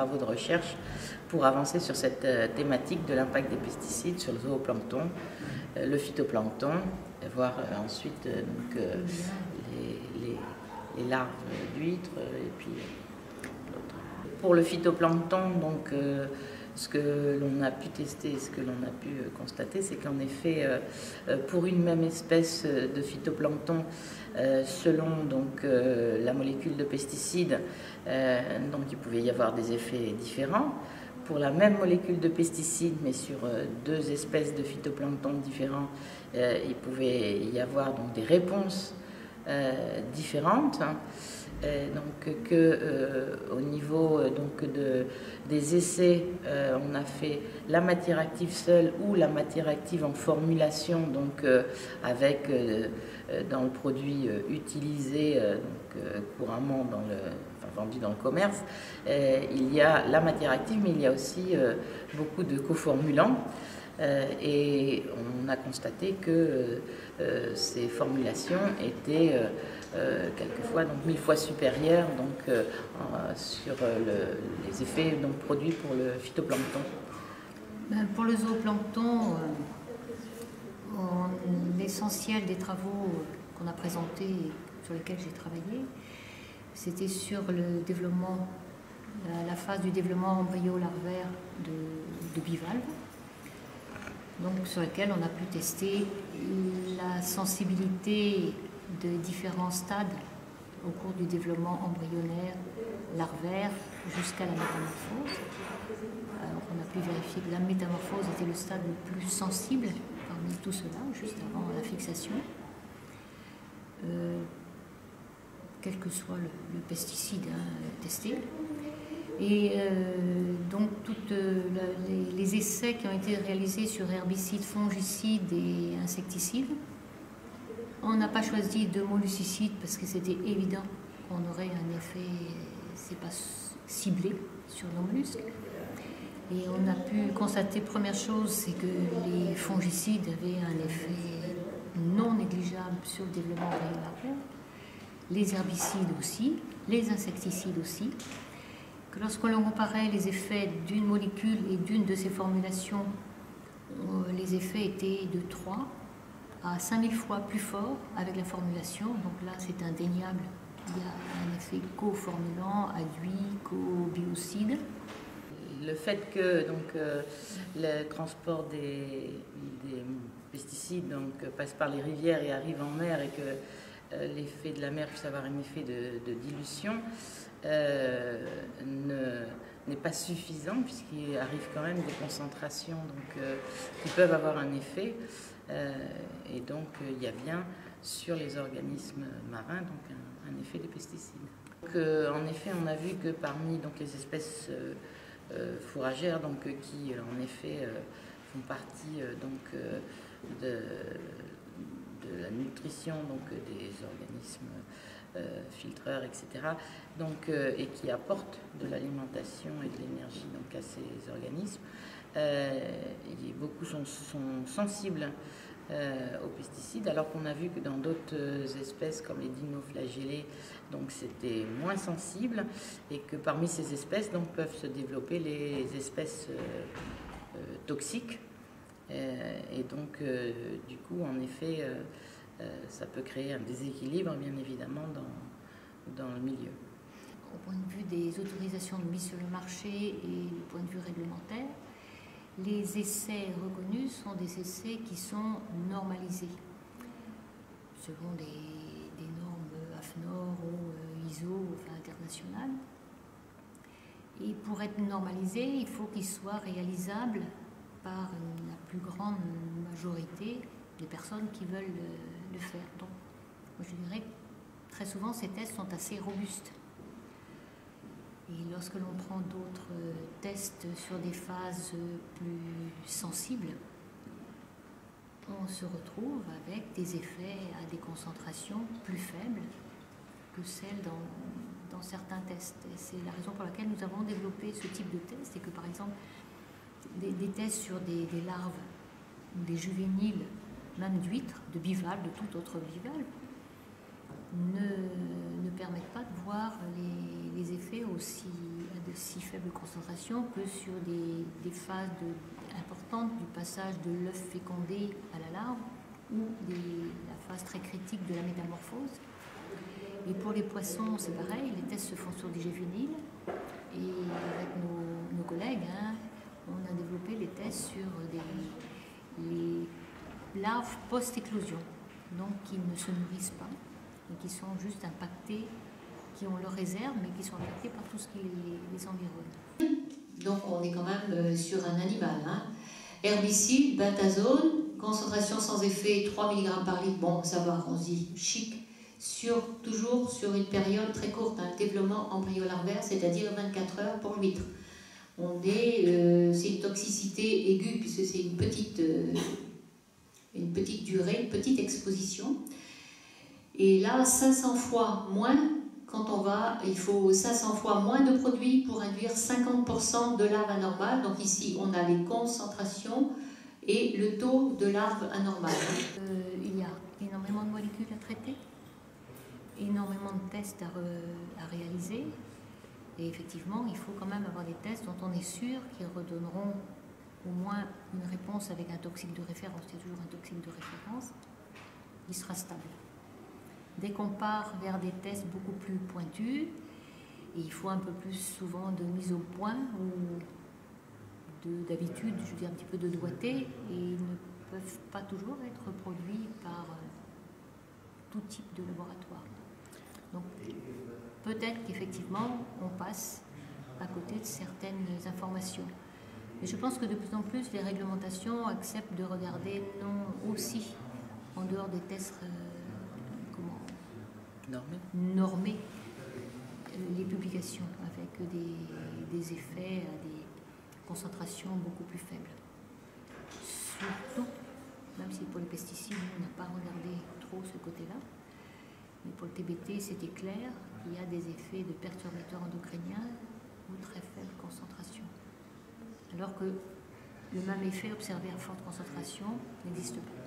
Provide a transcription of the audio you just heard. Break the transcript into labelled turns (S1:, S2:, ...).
S1: travaux de recherche pour avancer sur cette thématique de l'impact des pesticides sur le zooplancton, le phytoplancton, voire ensuite les larves d'huîtres et puis l'autre. Pour le phytoplancton, donc, ce que l'on a pu tester, ce que l'on a pu constater, c'est qu'en effet, pour une même espèce de phytoplancton, selon donc, la molécule de pesticide, donc il pouvait y avoir des effets différents. Pour la même molécule de pesticide, mais sur deux espèces de phytoplancton différents, il pouvait y avoir donc, des réponses différentes. Donc au niveau donc, des essais, on a fait la matière active seule ou la matière active en formulation, donc avec dans le produit utilisé couramment dans vendu dans le commerce, il y a la matière active, mais il y a aussi beaucoup de coformulants. Et on a constaté que ces formulations étaient quelquefois donc 1000 fois supérieures donc, sur les effets donc, produits pour le phytoplancton.
S2: Pour le zooplancton, l'essentiel des travaux qu'on a présentés et sur lesquels j'ai travaillé, c'était sur le développement, la phase du développement embryo-larvaire de bivalves, donc sur lequel on a pu tester la sensibilité de différents stades au cours du développement embryonnaire, larvaire, jusqu'à la métamorphose. Alors on a pu vérifier que la métamorphose était le stade le plus sensible parmi tout cela, juste avant la fixation. Quel que soit le pesticide testé. Et donc tous les essais qui ont été réalisés sur herbicides, fongicides et insecticides, on n'a pas choisi de molluscicides parce que c'était évident qu'on aurait un effet, c'est pas ciblé sur nos mollusques. Et on a pu constater, première chose, c'est que les fongicides avaient un effet non négligeable sur le développement embryo-larvaire, les herbicides aussi, les insecticides aussi, que lorsque l'on comparait les effets d'une molécule et d'une de ces formulations, les effets étaient de 3 à 5000 fois plus forts avec la formulation. Donc là, c'est indéniable. Il y a un effet coformulant, aduit, co-biocide.
S1: Le fait que donc, le transport des pesticides donc, passe par les rivières et arrive en mer et que l'effet de la mer puisse avoir un effet de dilution n'est pas suffisant puisqu'il arrive quand même des concentrations donc, qui peuvent avoir un effet et donc il y a bien sur les organismes marins donc, un effet des pesticides. Donc, en effet, on a vu que parmi donc, les espèces fourragères donc, qui en effet font partie donc, de la nutrition donc, des organismes filtreurs, etc. Donc, et qui apportent de l'alimentation et de l'énergie donc, à ces organismes. Beaucoup sont sensibles aux pesticides, alors qu'on a vu que dans d'autres espèces comme les dinoflagellés, donc c'était moins sensible, et que parmi ces espèces donc, peuvent se développer les espèces toxiques. Et donc, du coup, en effet, ça peut créer un déséquilibre, bien évidemment, dans le milieu.
S2: Au point de vue des autorisations de mise sur le marché et du point de vue réglementaire, les essais reconnus sont des essais qui sont normalisés selon des normes AFNOR ou ISO enfin, internationales. Et pour être normalisé, il faut qu'ils soient réalisables par la plus grande majorité des personnes qui veulent le faire. Donc, moi je dirais que très souvent ces tests sont assez robustes. Et lorsque l'on prend d'autres tests sur des phases plus sensibles, on se retrouve avec des effets à des concentrations plus faibles que celles dans certains tests. Et c'est la raison pour laquelle nous avons développé ce type de test et que par exemple des tests sur des larves ou des juvéniles, même d'huîtres, de bivalves, de tout autre bivalve, ne permettent pas de voir les effets aussi, si faible concentration que sur des phases importantes du passage de l'œuf fécondé à la larve ou la phase très critique de la métamorphose. Et pour les poissons, c'est pareil, les tests se font sur des gévinils. Et avec nos collègues, on a développé les tests sur les larves post-éclosion, donc qui ne se nourrissent pas et qui sont juste impactées, qui ont leur réserve, mais qui sont impactées par tout ce qui les environne. Donc on est quand même sur un animal. Herbicide, bentazone, concentration sans effet 3 mg par litre, bon, ça va, on se dit chic, toujours sur une période très courte, développement embryo-larvaire, c'est-à-dire 24 heures pour l'huître. C'est une toxicité aiguë, puisque c'est une petite durée, une petite exposition. Et là, 500 fois moins, il faut 500 fois moins de produits pour induire 50% de larves anormales. Donc ici, on a les concentrations et le taux de larves anormales. Il y a énormément de molécules à traiter, énormément de tests à réaliser. Et effectivement, il faut quand même avoir des tests dont on est sûr qu'ils redonneront au moins une réponse avec un toxique de référence. C'est toujours un toxique de référence. Il sera stable. Dès qu'on part vers des tests beaucoup plus pointus, il faut un peu plus souvent de mise au point ou d'habitude, je dis un petit peu de doigté, et ils ne peuvent pas toujours être produits par tout type de laboratoire. Donc peut-être qu'effectivement on passe à côté de certaines informations. Mais je pense que de plus en plus les réglementations acceptent de regarder aussi en dehors des tests normer les publications avec des effets à des concentrations beaucoup plus faibles. Surtout, même si pour les pesticides, on n'a pas regardé trop ce côté-là, mais pour le TBT, c'était clair qu'il y a des effets de perturbateurs endocriniens ou très faible concentration. Alors que le même effet observé à forte concentration n'existe pas.